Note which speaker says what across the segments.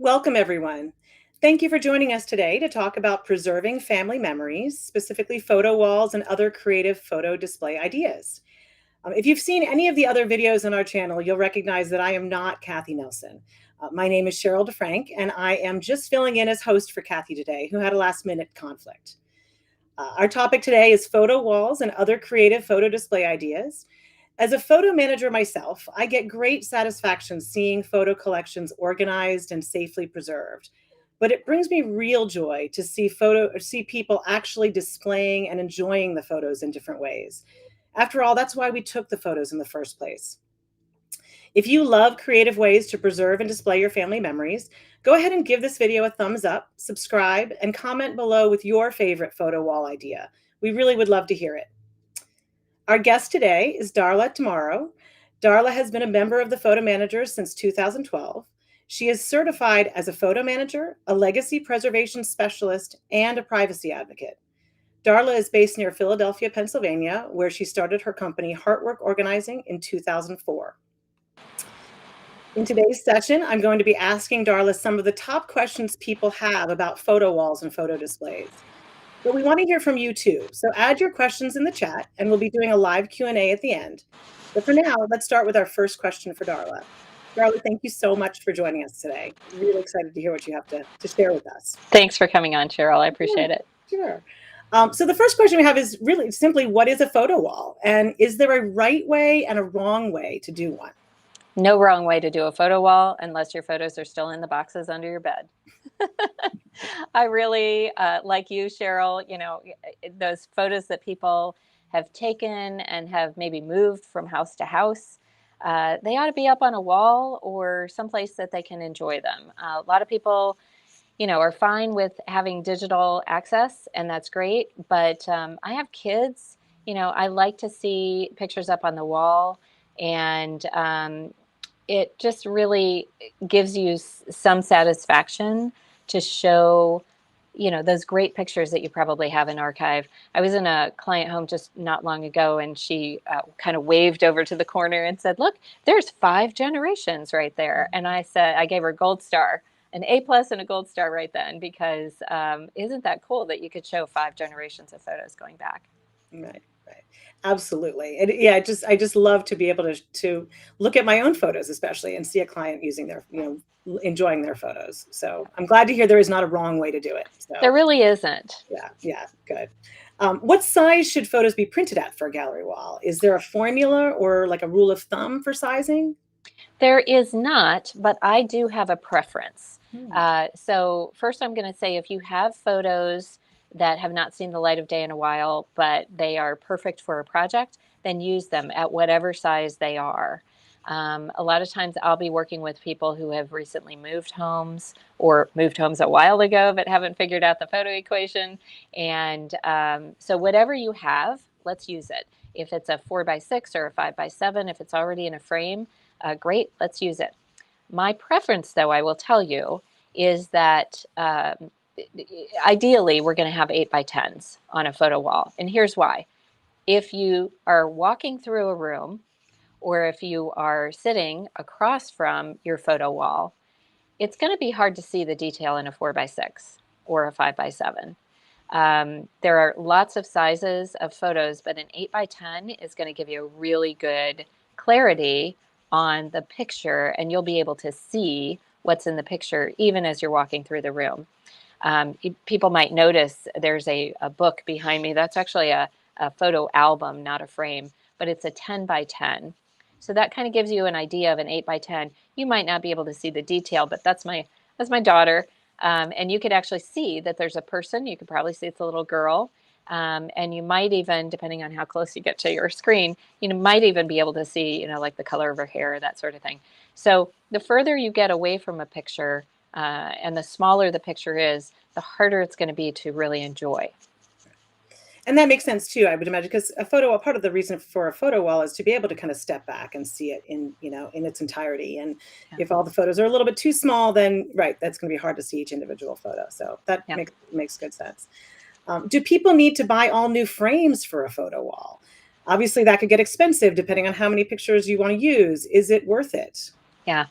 Speaker 1: Welcome, everyone. Thank you for joining us today to talk about preserving family memories, specifically photo walls and other creative photo display ideas. If you've seen any of the other videos on our channel, you'll recognize that I am not Kathy Nelson. My name is Cheryl DeFrank, and I am just filling in as host for Kathy today, who had a last-minute conflict. Our topic today is photo walls and other creative photo display ideas. As a photo manager myself, I get great satisfaction seeing photo collections organized and safely preserved. But it brings me real joy to see people actually displaying and enjoying the photos in different ways. After all, that's why we took the photos in the first place. If you love creative ways to preserve and display your family memories, go ahead and give this video a thumbs up, subscribe, and comment below with your favorite photo wall idea. We really would love to hear it. Our guest today is Darla Tomorrow. Darla has been a member of the Photo Managers since 2012. She is certified as a photo manager, a legacy preservation specialist, and a privacy advocate. Darla is based near Philadelphia, Pennsylvania, where she started her company Heartwork Organizing in 2004. In today's session, I'm going to be asking Darla some of the top questions people have about photo walls and photo displays. But we want to hear from you too. So add your questions in the chat and we'll be doing a live Q&A at the end. But for now, let's start with our first question for Darla. Darla, thank you so much for joining us today. I'm really excited to hear what you have to share with us.
Speaker 2: Thanks for coming on, Cheryl. I appreciate it.
Speaker 1: Sure. So the first question we have is really simply, what is a photo wall? And is there a right way and a wrong way to do one?
Speaker 2: No wrong way to do a photo wall unless your photos are still in the boxes under your bed. I really, like you, Cheryl, those photos that people have taken and have maybe moved from house to house, they ought to be up on a wall or someplace that they can enjoy them. A lot of people, are fine with having digital access, and that's great. But I have kids, I like to see pictures up on the wall, and it just really gives you some satisfaction to show, those great pictures that you probably have in archive. I was in a client home just not long ago, and she kind of waved over to the corner and said, "Look, there's 5 generations right there." And I gave her a gold star, an A+ and a gold star right then, because isn't that cool that you could show 5 generations of photos going back?
Speaker 1: Right. Absolutely. And yeah, I just love to be able to look at my own photos, especially, and see a client using their, enjoying their photos. So I'm glad to hear there is not a wrong way to do it. So,
Speaker 2: there really isn't.
Speaker 1: Yeah, good. What size should photos be printed at for a gallery wall? Is there a formula or like a rule of thumb for sizing?
Speaker 2: There is not, but I do have a preference. So first I'm going to say, if you have photos that have not seen the light of day in a while, but they are perfect for a project, then use them at whatever size they are. A lot of times I'll be working with people who have recently moved homes or moved homes a while ago but haven't figured out the photo equation. And so whatever you have, let's use it. If it's a 4x6 or a 5x7, if it's already in a frame, great, let's use it. My preference, though, I will tell you, is that ideally we're going to have 8x10s on a photo wall. And here's why. If you are walking through a room, or if you are sitting across from your photo wall, it's going to be hard to see the detail in a 4x6 or a 5x7. There are lots of sizes of photos, but an 8x10 is going to give you a really good clarity on the picture, and you'll be able to see what's in the picture even as you're walking through the room. People might notice there's a book behind me. That's actually a photo album, not a frame, but it's a 10x10. So that kind of gives you an idea of an 8x10. You might not be able to see the detail, but that's my daughter. And you could actually see that there's a person. You could probably see it's a little girl. And you might even, depending on how close you get to your screen, might even be able to see, like the color of her hair, that sort of thing. So the further you get away from a picture, and the smaller the picture is, the harder it's going to be to really enjoy.
Speaker 1: And that makes sense too, I would imagine, because part of the reason for a photo wall is to be able to kind of step back and see it in its entirety. And if all the photos are a little bit too small, then that's going to be hard to see each individual photo. So that makes good sense. Do people need to buy all new frames for a photo wall? Obviously, that could get expensive depending on how many pictures you want to use. Is it worth it?
Speaker 2: Yeah.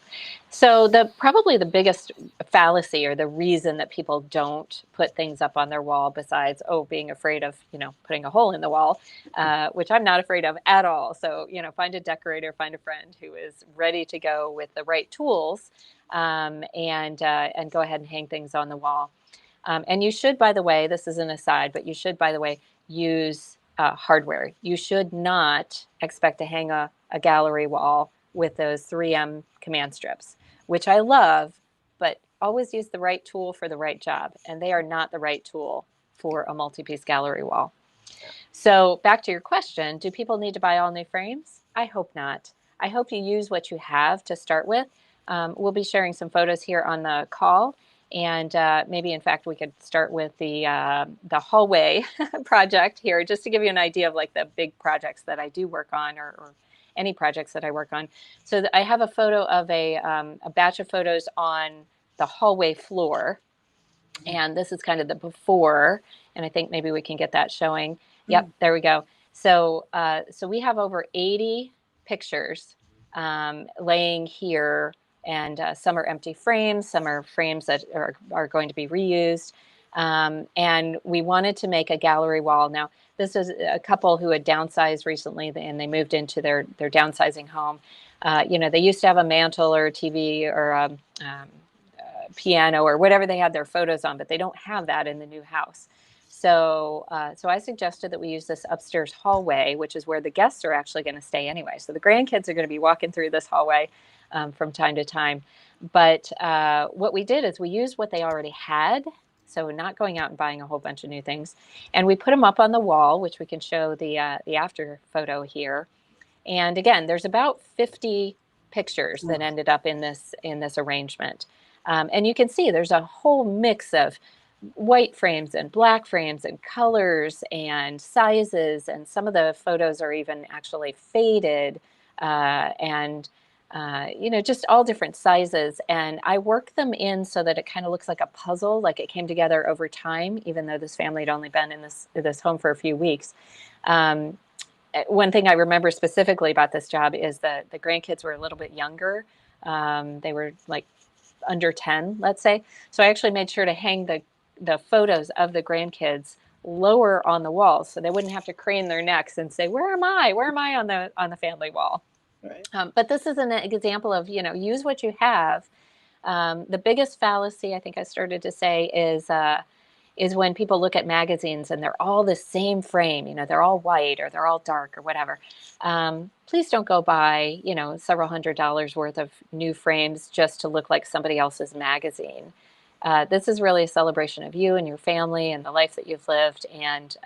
Speaker 2: So probably the biggest fallacy or the reason that people don't put things up on their wall, besides being afraid of putting a hole in the wall, which I'm not afraid of at all. So find a decorator, find a friend who is ready to go with the right tools, and go ahead and hang things on the wall. And you should, by the way, this is an aside, but you should, by the way, use hardware. You should not expect to hang a gallery wall with those 3M command strips, which I love, but always use the right tool for the right job. And they are not the right tool for a multi-piece gallery wall. So back to your question, do people need to buy all new frames? I hope not. I hope you use what you have to start with. We'll be sharing some photos here on the call. And maybe, in fact, we could start with the hallway project here, just to give you an idea of like the big projects that I do work on, or any projects that I work on. So I have a photo of a batch of photos on the hallway floor. And this is kind of the before, and I think maybe we can get that showing. Yep, there we go. So we have over 80 pictures laying here, and some are empty frames, some are frames that are going to be reused. And we wanted to make a gallery wall. Now, this is a couple who had downsized recently, and they moved into their downsizing home. They used to have a mantle or a TV or a piano or whatever they had their photos on, but they don't have that in the new house. So I suggested that we use this upstairs hallway, which is where the guests are actually going to stay anyway. So the grandkids are going to be walking through this hallway from time to time. But what we did is we used what they already had. So not going out and buying a whole bunch of new things. And we put them up on the wall, which we can show the after photo here. And again, there's about 50 pictures that ended up in this arrangement. And you can see there's a whole mix of white frames and black frames and colors and sizes. And some of the photos are even actually faded, and just all different sizes. And I worked them in so that it kind of looks like a puzzle, like it came together over time, even though this family had only been in this home for a few weeks. One thing I remember specifically about this job is that the grandkids were a little bit younger. They were like under 10, let's say. So I actually made sure to hang the photos of the grandkids lower on the wall, so they wouldn't have to crane their necks and say, where am I on the family wall?
Speaker 1: Right.
Speaker 2: But this is an example of, use what you have. The biggest fallacy I think I started to say is when people look at magazines and they're all the same frame, they're all white or they're all dark or whatever. Please don't go buy, several $100s worth of new frames just to look like somebody else's magazine. This is really a celebration of you and your family and the life that you've lived, and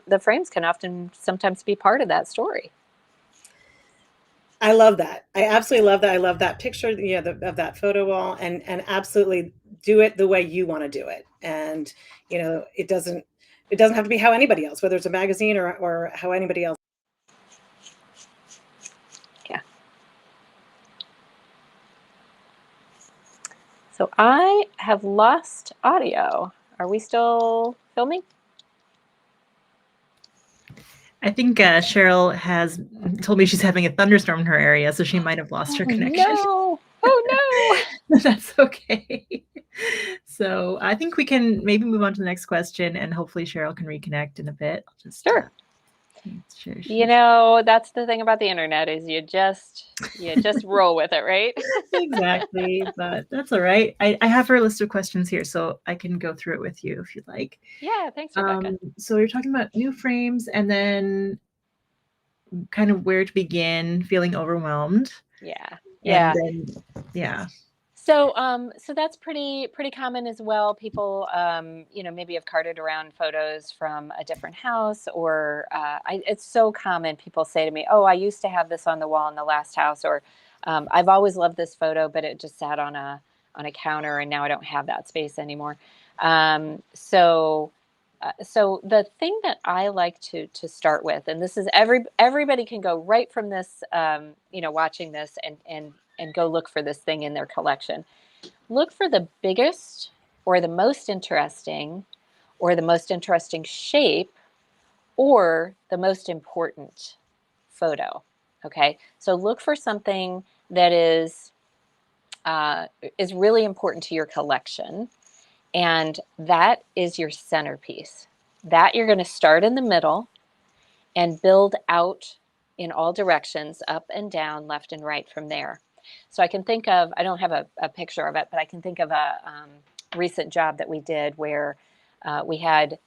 Speaker 2: the frames can sometimes be part of that story.
Speaker 1: I love that. I absolutely love that. I love that picture, of that photo wall, and absolutely do it the way you want to do it. And it doesn't have to be how anybody else, whether it's a magazine or how anybody else.
Speaker 2: Yeah. So I have lost audio. Are we still filming?
Speaker 3: I think Cheryl has told me she's having a thunderstorm in her area, so she might have lost her connection.
Speaker 2: No. Oh,
Speaker 3: no. That's okay. So I think we can maybe move on to the next question, and hopefully Cheryl can reconnect in a bit. I'll just,
Speaker 2: sure. That's the thing about the internet, is you just roll with it, right?
Speaker 3: Exactly, but that's all right. I have her list of questions here, so I can go through it with you if you'd like.
Speaker 2: Yeah, thanks, Rebecca.
Speaker 3: So you're talking about new frames, and then kind of where to begin, feeling overwhelmed.
Speaker 2: Yeah.
Speaker 3: And then, yeah.
Speaker 2: So that's pretty common as well. People, maybe have carted around photos from a different house, or it's so common. People say to me, "Oh, I used to have this on the wall in the last house," or "I've always loved this photo, but it just sat on a counter, and now I don't have that space anymore." So the thing that I like to start with, and this is everybody can go right from this, watching this and go look for this thing in their collection. Look for the biggest or the most interesting shape or the most important photo. Okay. So look for something that is is really important to your collection. And that is your centerpiece. That you're going to start in the middle and build out in all directions, up and down, left and right from there. So I can think of, I don't have a picture of it, but I can think of a recent job that we did where we had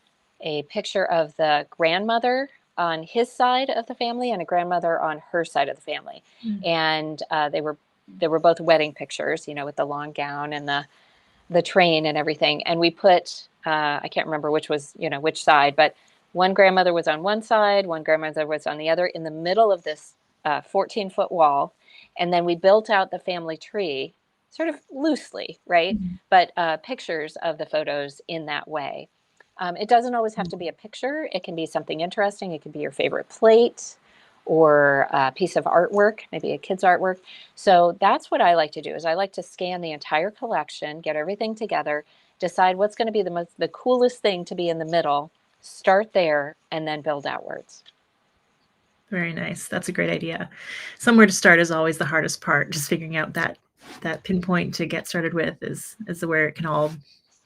Speaker 2: a picture of the grandmother on his side of the family and a grandmother on her side of the family. And they were both wedding pictures, you know, with the long gown and the train and everything. And we put, I can't remember which was, you know, which side, but one grandmother was on one side, one grandmother was on the other, in the middle of this 14-foot wall. And then we built out the family tree sort of loosely, right? But pictures of the photos in that way. It doesn't always have to be a picture. It can be something interesting. It could be your favorite plate or a piece of artwork, maybe a kid's artwork. So that's what I like to do, is I like to scan the entire collection, get everything together, decide what's going to be the coolest thing to be in the middle, start there, and then build outwards.
Speaker 3: Very nice. That's a great idea. Somewhere to start is always the hardest part. Just figuring out that pinpoint to get started with is where it can all,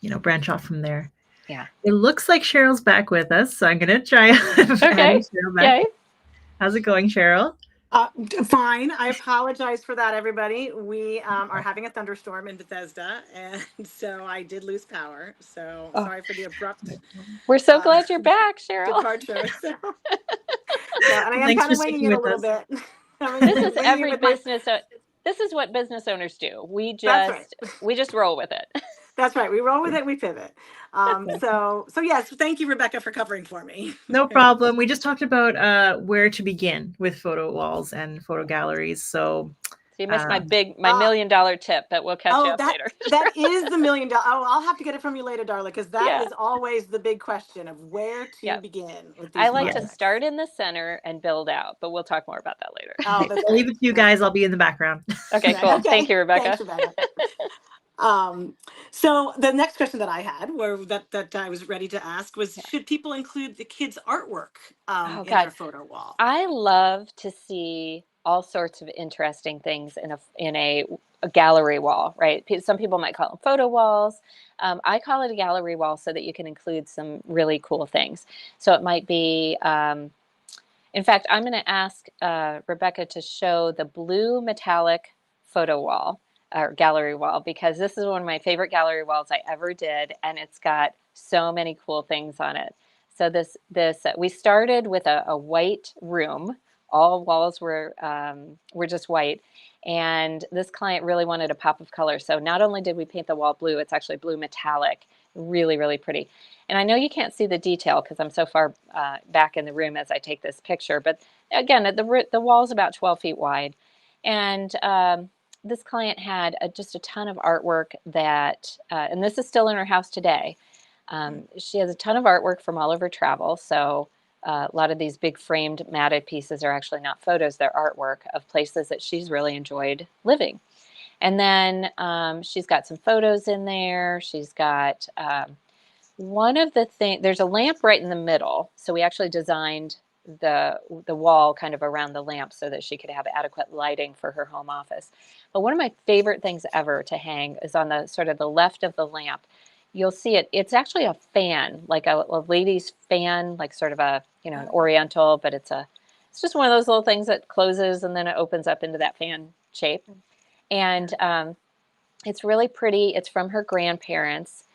Speaker 3: you know, branch off from there.
Speaker 2: Yeah.
Speaker 3: It looks like Cheryl's back with us, so I'm going to try adding Cheryl back.
Speaker 2: Yay.
Speaker 3: How's it going, Cheryl?
Speaker 1: Fine. I apologize for that, everybody. We are having a thunderstorm in Bethesda, and so I did lose power. So sorry for the abrupt.
Speaker 2: We're so glad you're back, Cheryl.
Speaker 1: Departure. So. Yeah, and I am kind of winging it a little bit.
Speaker 2: This is every business. This is what business owners do. We just roll with it.
Speaker 1: That's right. We roll with it. We pivot. So yes, thank you, Rebecca, for covering for me.
Speaker 3: No problem. We just talked about where to begin with photo walls and photo galleries. So
Speaker 2: you missed my $1 million tip, but we'll catch you up later.
Speaker 1: That is the $1 million. Oh, I'll have to get it from you later, Darla, because that is always the big question of where to begin with these
Speaker 2: I like to start in the center and build out, but we'll talk more about that later.
Speaker 3: I'll leave it to you guys. I'll be in the background.
Speaker 2: Okay, cool. Okay. Thank you, Rebecca.
Speaker 1: Thanks, Rebecca. So the next question that I had, that I was ready to ask, was: should people include the kids' artwork in their photo wall?
Speaker 2: I love to see all sorts of interesting things in a gallery wall, right? Some people might call them photo walls. I call it a gallery wall so that you can include some really cool things. So it might be, in fact, I'm going to ask Rebecca to show the blue metallic photo wall or gallery wall, because this is one of my favorite gallery walls I ever did, and it's got so many cool things on it. So we started with a white room. All walls were just white, and this client really wanted a pop of color. So not only did we paint the wall blue, it's actually blue metallic, really, really pretty. And I know you can't see the detail because I'm so far back in the room as I take this picture, but again, the wall's about 12 feet wide, and this client had just a ton of artwork that, and this is still in her house today. She has a ton of artwork from all of her travel. So a lot of these big framed matted pieces are actually not photos, they're artwork of places that she's really enjoyed living. And then she's got some photos in there. She's got one of the things, there's a lamp right in the middle. So we actually designed the wall kind of around the lamp so that she could have adequate lighting for her home office. But one of my favorite things ever to hang is on the sort of the left of the lamp. You'll see it. It's actually a fan, like a lady's fan, like sort of a, you know, an oriental, but it's just one of those little things that closes and then it opens up into that fan shape. And it's really pretty. It's from her grandparents.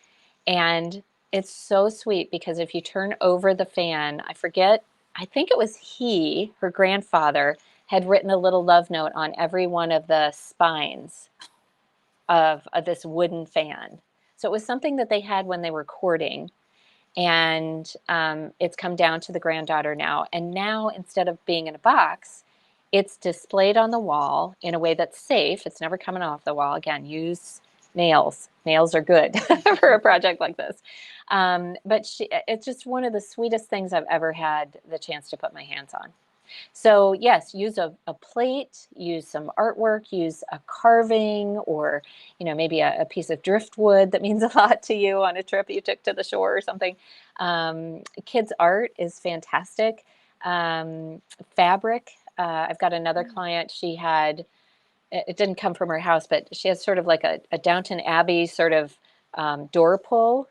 Speaker 2: And it's so sweet because if you turn over the fan, I think it was her grandfather, had written a little love note on every one of the spines of this wooden fan. So it was something that they had when they were courting. And it's come down to the granddaughter now. And now, instead of being in a box, it's displayed on the wall in a way that's safe. It's never coming off the wall. Again, use nails. Nails are good for a project like this. But it's just one of the sweetest things I've ever had the chance to put my hands on. So yes, use a plate, use some artwork, use a carving, or, you know, maybe a piece of driftwood that means a lot to you on a trip you took to the shore or something. Kids' art is fantastic. Fabric. I've got another client. She had it didn't come from her house, but she has sort of like a Downton Abbey sort of door pull,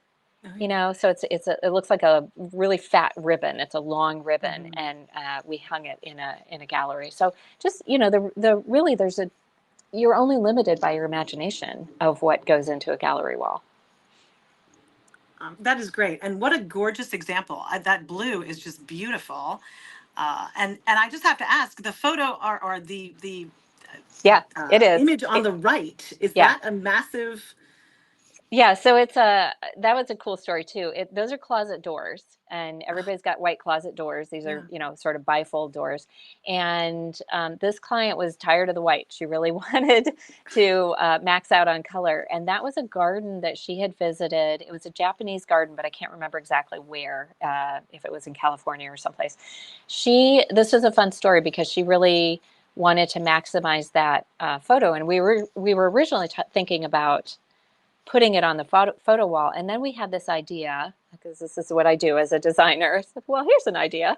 Speaker 2: you know, so it looks like a really fat ribbon. It's a long ribbon, and we hung it in a gallery. So just, you know, the really you're only limited by your imagination of what goes into a gallery wall.
Speaker 1: That is great, and what a gorgeous example. That blue is just beautiful, and I just have to ask, the photo or the
Speaker 2: Yeah, it is.
Speaker 1: image on the right, is
Speaker 2: Yeah.
Speaker 1: that a massive?
Speaker 2: Yeah, so that was a cool story too. Those are closet doors, and everybody's got white closet doors. These
Speaker 1: Yeah.
Speaker 2: are, you know, sort of bifold doors. And this client was tired of the white. She really wanted to max out on color. And that was a garden that she had visited. It was a Japanese garden, but I can't remember exactly where, if it was in California or someplace. This was a fun story because she really wanted to maximize that photo. And we were originally thinking about putting it on the photo wall. And then we had this idea, because this is what I do as a designer. I said, well, here's an idea.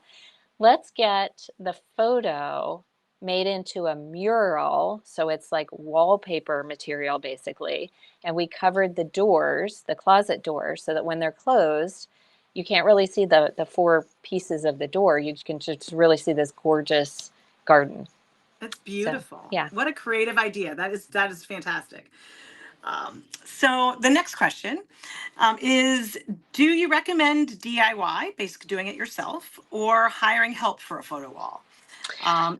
Speaker 2: Let's get the photo made into a mural. So it's like wallpaper material, basically. And we covered the doors, the closet doors, so that when they're closed, you can't really see the four pieces of the door. You can just really see this gorgeous garden.
Speaker 1: That's
Speaker 2: So,
Speaker 1: beautiful.
Speaker 2: yeah.
Speaker 1: What a creative idea. That is fantastic. So the next question is, do you recommend DIY, basically doing it yourself, or hiring help for a photo wall?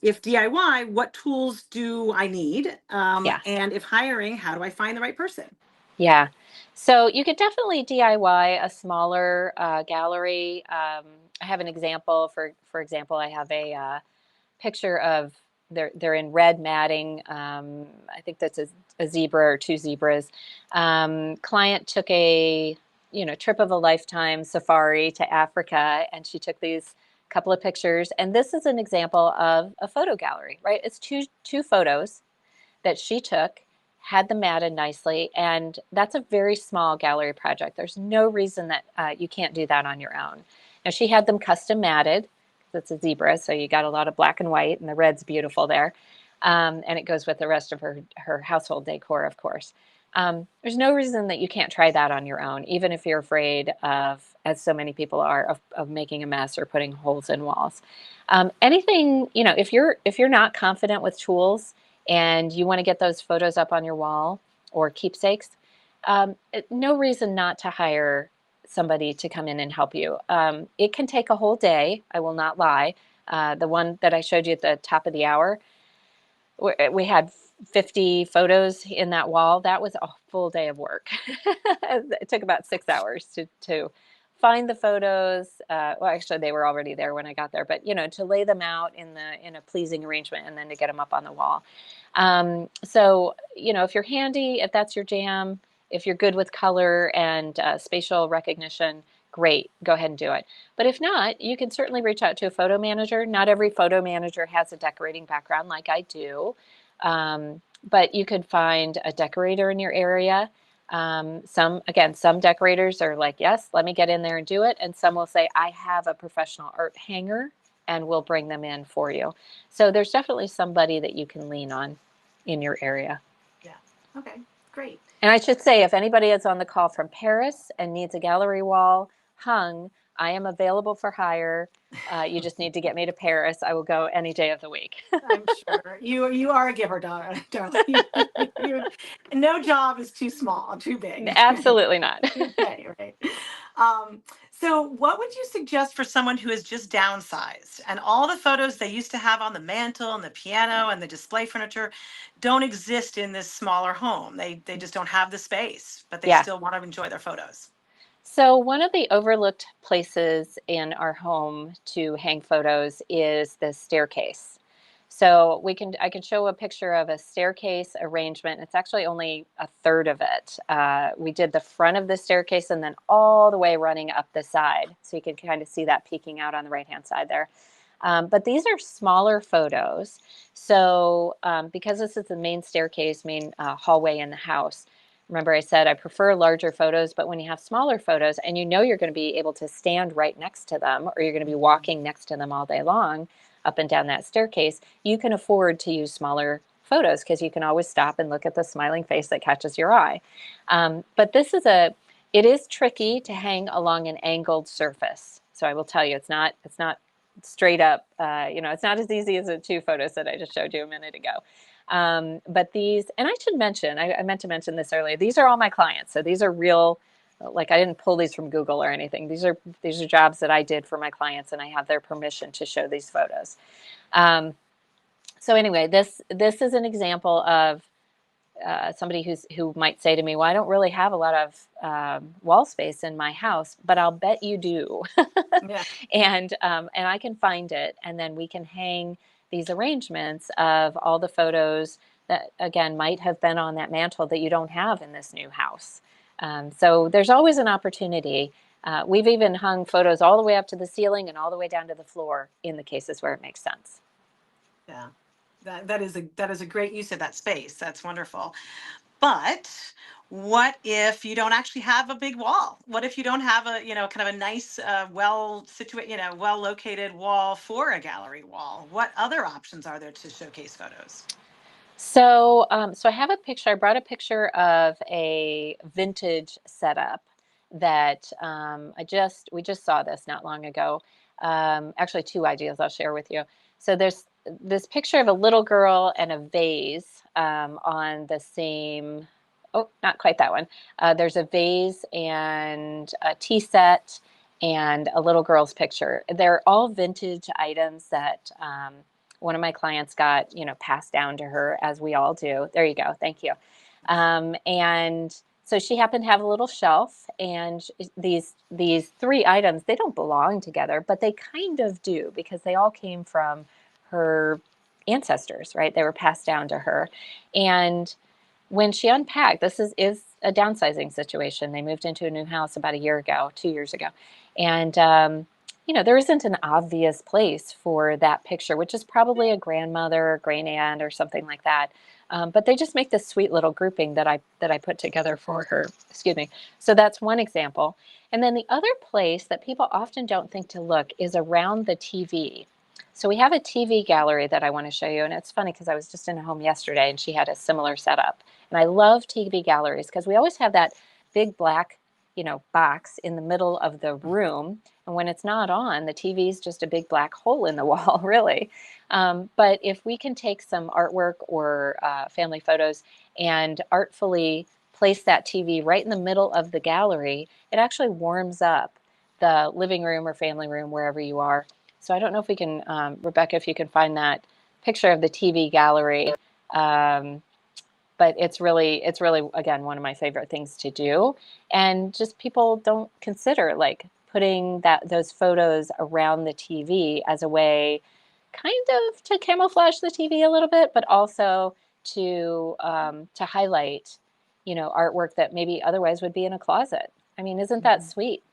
Speaker 1: If DIY, what tools do I need?
Speaker 2: Yeah.
Speaker 1: And if hiring, how do I find the right person?
Speaker 2: Yeah. So you could definitely DIY a smaller gallery. I have an example. For example, I have a picture of they're in red matting. I think that's a zebra or two zebras. Client took a trip of a lifetime safari to Africa, and she took these couple of pictures. And this is an example of a photo gallery, right? It's two photos that she took, had them matted nicely, and that's a very small gallery project. There's no reason that you can't do that on your own. Now, she had them custom matted. It's a zebra, so you got a lot of black and white, and the red's beautiful there. And it goes with the rest of her household decor, of course. There's no reason that you can't try that on your own, even if you're afraid of, as so many people are, of making a mess or putting holes in walls. Anything, if you're not confident with tools and you want to get those photos up on your wall or keepsakes, no reason not to hire somebody to come in and help you. It can take a whole day, I will not lie. The one that I showed you at the top of the hour, we had 50 photos in that wall. That was a full day of work. It took about 6 hours to find the photos. Well, actually, they were already there when I got there, but to lay them out in a pleasing arrangement and then to get them up on the wall. So if you're handy, if that's your jam, if you're good with color and spatial recognition, great, go ahead and do it. But if not, you can certainly reach out to a photo manager. Not every photo manager has a decorating background like I do, but you could find a decorator in your area. Some decorators are like, yes, let me get in there and do it. And some will say, I have a professional art hanger and we'll bring them in for you. So there's definitely somebody that you can lean on in your area.
Speaker 1: Yeah. Okay, great.
Speaker 2: And I should say, if anybody is on the call from Paris and needs a gallery wall hung, I am available for hire. You just need to get me to Paris. I will go any day of the week.
Speaker 1: I'm sure you are a giver, Darla. No job is too small, too big.
Speaker 2: Absolutely not.
Speaker 1: Okay, right. So what would you suggest for someone who is just downsized and all the photos they used to have on the mantle and the piano and the display furniture don't exist in this smaller home? They just don't have the space, but they
Speaker 2: Yeah.
Speaker 1: still want to enjoy their photos.
Speaker 2: So one of the overlooked places in our home to hang photos is the staircase. So I can show a picture of a staircase arrangement. It's actually only a third of it. We did the front of the staircase and then all the way running up the side. So you can kind of see that peeking out on the right-hand side there. But these are smaller photos. So because this is the main staircase, main hallway in the house, remember I said I prefer larger photos, but when you have smaller photos and you're going to be able to stand right next to them or you're going to be walking next to them all day long up and down that staircase, you can afford to use smaller photos because you can always stop and look at the smiling face that catches your eye. But it is tricky to hang along an angled surface. So I will tell you, it's not straight up, it's not as easy as the two photos that I just showed you a minute ago. But these, and I should mention, I meant to mention this earlier, these are all my clients. So these are real, like I didn't pull these from Google or anything. These are jobs that I did for my clients, and I have their permission to show these photos. So anyway, this is an example of somebody who might say to me, well, I don't really have a lot of wall space in my house, but I'll bet you do.
Speaker 1: Yeah.
Speaker 2: And I can find it, and then we can hang these arrangements of all the photos that, again, might have been on that mantle that you don't have in this new house. So there's always an opportunity. We've even hung photos all the way up to the ceiling and all the way down to the floor in the cases where it makes sense.
Speaker 1: Yeah. That is a great use of that space. That's wonderful. But what if you don't actually have a big wall? What if you don't have a, kind of a nice, well situated, well located wall for a gallery wall? What other options are there to showcase photos?
Speaker 2: So, so I have a picture. I brought a picture of a vintage setup that we just saw this not long ago. Actually, two ideas I'll share with you. So there's this picture of a little girl and a vase on the same. Oh, not quite that one. There's a vase and a tea set and a little girl's picture. They're all vintage items that one of my clients got, passed down to her, as we all do. There you go. Thank you. And so she happened to have a little shelf, and these three items, they don't belong together, but they kind of do, because they all came from her ancestors, right? They were passed down to her. And when she unpacked, this is a downsizing situation. They moved into a new house about 2 years ago. And, there isn't an obvious place for that picture, which is probably a grandmother, great aunt, or something like that. But they just make this sweet little grouping that I put together for her. Excuse me. So that's one example. And then the other place that people often don't think to look is around the TV. So we have a TV gallery that I want to show you. And it's funny because I was just in a home yesterday and she had a similar setup. And I love TV galleries because we always have that big black, box in the middle of the room. And when it's not on, the TV is just a big black hole in the wall, really. But if we can take some artwork or family photos and artfully place that TV right in the middle of the gallery, it actually warms up the living room or family room, wherever you are. So I don't know if we can, Rebecca, if you can find that picture of the TV gallery. But it's really, again, one of my favorite things to do. And just people don't consider like putting those photos around the TV as a way kind of to camouflage the TV a little bit, but also to highlight, artwork that maybe otherwise would be in a closet. I mean, isn't that sweet?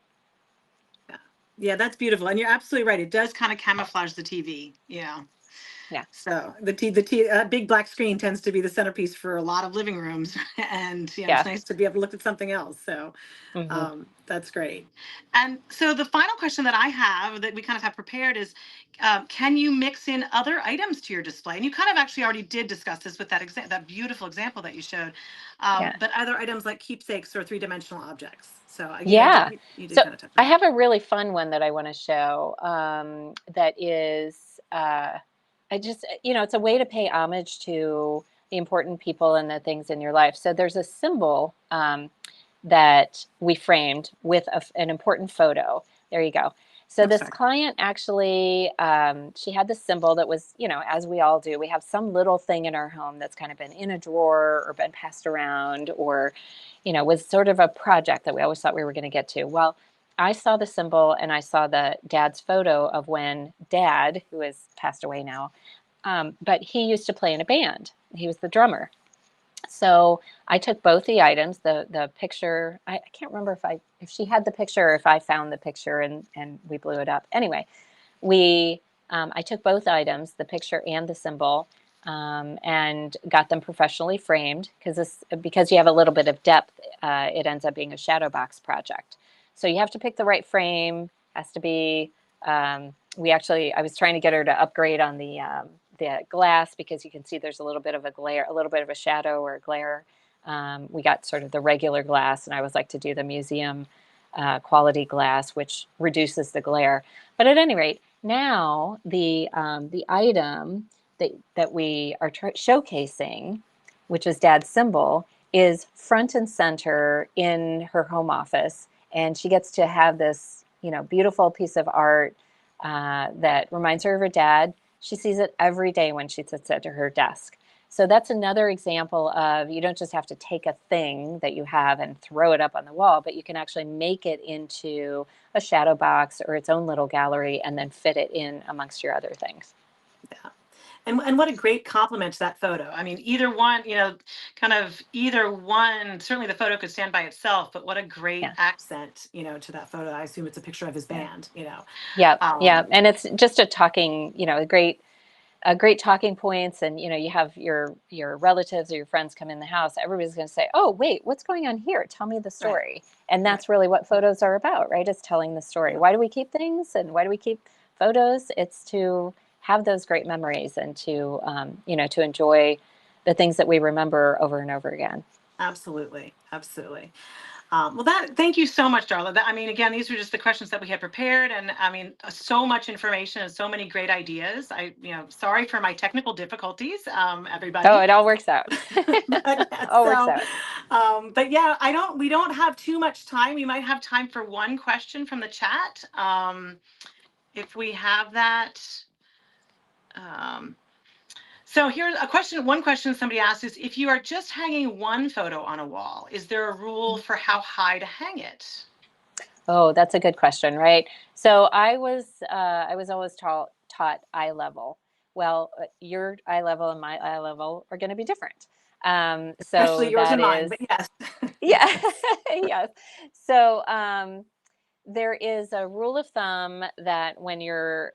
Speaker 1: Yeah, that's beautiful. And you're absolutely right. It does kind of camouflage the TV. Yeah.
Speaker 2: Yeah.
Speaker 1: So the big black screen tends to be the centerpiece for a lot of living rooms, and
Speaker 2: Yeah.
Speaker 1: it's nice to be able to look at something else. So that's great. And so the final question that I have that we kind of have prepared is, can you mix in other items to your display? And you kind of actually already did discuss this with that beautiful example that you showed.
Speaker 2: Yeah.
Speaker 1: But other items like keepsakes or three-dimensional objects. So
Speaker 2: Yeah.
Speaker 1: you did
Speaker 2: So
Speaker 1: kind of touch
Speaker 2: I
Speaker 1: on
Speaker 2: have a really fun one that I want to show that is, it's a way to pay homage to the important people and the things in your life. So there's a symbol that we framed with an important photo. There you go. So this client actually, she had this symbol that was, as we all do, we have some little thing in our home that's kind of been in a drawer or been passed around or, was sort of a project that we always thought we were going to get to. Well, I saw the symbol and I saw the dad's photo of when Dad, who has passed away now, but he used to play in a band. He was the drummer. So I took both the items, the picture. I can't remember if she had the picture or if I found the picture and we blew it up. Anyway, I took both items, the picture and the symbol, and got them professionally framed because you have a little bit of depth. It ends up being a shadow box project. So you have to pick the right frame. Has to be. I was trying to get her to upgrade on the glass, because you can see there's a little bit of a glare, a little bit of a shadow or a glare. We got sort of the regular glass, and I always like to do the museum quality glass, which reduces the glare. But at any rate, now the item that we are showcasing, which is Dad's symbol, is front and center in her home office, and she gets to have this, beautiful piece of art that reminds her of her dad. She sees it every day when she sits at her desk. So that's another example of, you don't just have to take a thing that you have and throw it up on the wall, but you can actually make it into a shadow box or its own little gallery and then fit it in amongst your other things.
Speaker 1: Yeah. And what a great compliment to that photo. I mean, either one, certainly the photo could stand by itself, but what a great
Speaker 2: Yeah.
Speaker 1: accent, to that photo. I assume it's a picture of his band,
Speaker 2: Yeah. Yeah.
Speaker 1: Um,
Speaker 2: And it's just a talking, great talking points. And, you have your relatives or your friends come in the house. Everybody's going to say, oh, wait, what's going on here? Tell me the
Speaker 1: right,
Speaker 2: story. And
Speaker 1: right.
Speaker 2: that's really what photos are about, right? Is telling the story.
Speaker 1: Yeah.
Speaker 2: Why do we keep things and why do we keep photos? It's to have those great memories and to, to enjoy the things that we remember over and over again.
Speaker 1: Absolutely. Absolutely. Thank you so much, Darla. I mean, again, these were just the questions that we had prepared, and I mean, so much information and so many great ideas. Sorry for my technical difficulties,
Speaker 2: Oh,
Speaker 1: everybody.
Speaker 2: it all works out.
Speaker 1: But yeah,
Speaker 2: All works out.
Speaker 1: but yeah, we don't have too much time. We might have time for one question from the chat. If we have that. So here's a question. One question somebody asked is, if you are just hanging one photo on a wall, is there a rule for how high to hang it?
Speaker 2: Oh, that's a good question, right? So I was always taught eye level. Well, your eye level and my eye level are going to be different. So
Speaker 1: Especially yours
Speaker 2: that
Speaker 1: and mine,
Speaker 2: is,
Speaker 1: but yes.
Speaker 2: yeah, yes. So there is a rule of thumb that when you're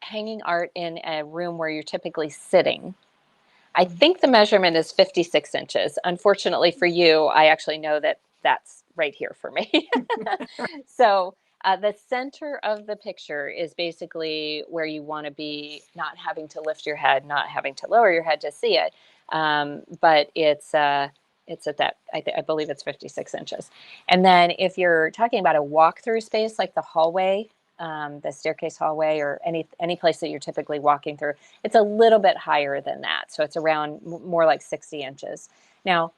Speaker 2: hanging art in a room where you're typically sitting, I think the measurement is 56 inches. Unfortunately for you, I actually know that that's right here for me. So the center of the picture is basically where you want to be, not having to lift your head, not having to lower your head to see it. But it's at that, I believe it's 56 inches. And then if you're talking about a walk-through space like the hallway, the staircase hallway, or any place that you're typically walking through, it's a little bit higher than that. So it's around more like 60 inches. Now,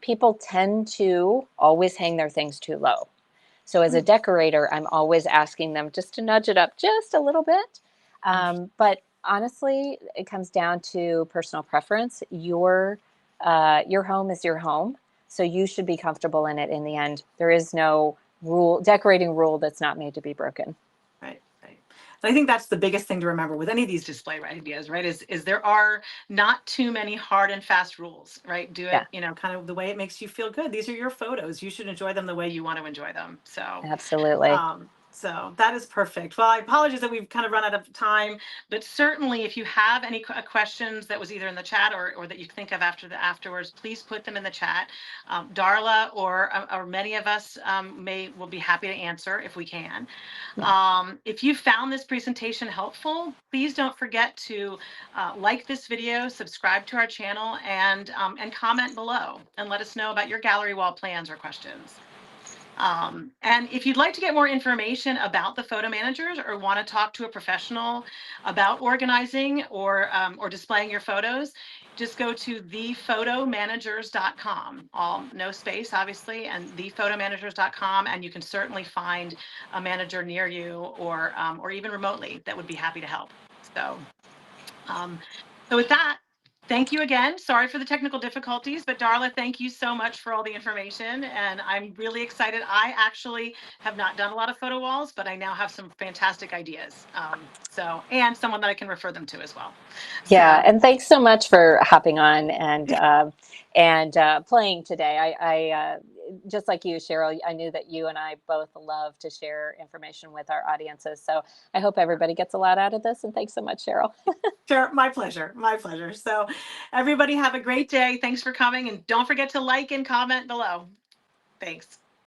Speaker 2: people tend to always hang their things too low. So as a decorator, I'm always asking them just to nudge it up just a little bit. But honestly, it comes down to personal preference. Your home is your home, so you should be comfortable in it in the end. There is no decorating rule that's not made to be broken.
Speaker 1: Right, right. And I think that's the biggest thing to remember with any of these display ideas, right? Is there are not too many hard and fast rules, right? Do
Speaker 2: Yeah,
Speaker 1: it, kind of the way it makes you feel good. These are your photos. You should enjoy them the way you want to enjoy them.
Speaker 2: absolutely.
Speaker 1: So that is perfect. Well, I apologize that we've kind of run out of time, but certainly if you have any questions that was either in the chat or that you think of afterwards, please put them in the chat. Darla or many of us will be happy to answer if we can. If you found this presentation helpful, please don't forget to like this video, subscribe to our channel, and comment below and let us know about your gallery wall plans or questions. And if you'd like to get more information about the photo managers or want to talk to a professional about organizing or displaying your photos, just go to thephotomanagers.com, all no space, obviously, and thephotomanagers.com, and you can certainly find a manager near you or even remotely that would be happy to help. So with that, thank you again. Sorry for the technical difficulties, but Darla, thank you so much for all the information. And I'm really excited. I actually have not done a lot of photo walls, but I now have some fantastic ideas. And someone that I can refer them to as well.
Speaker 2: Yeah,
Speaker 1: So
Speaker 2: and thanks so much for hopping on and playing today. I just like you, Cheryl. I knew that you and I both love to share information with our audiences. So I hope everybody gets a lot out of this. And thanks so much, Cheryl.
Speaker 1: sure, my pleasure, my pleasure. So everybody have a great day. Thanks for coming, and don't forget to like and comment below. Thanks.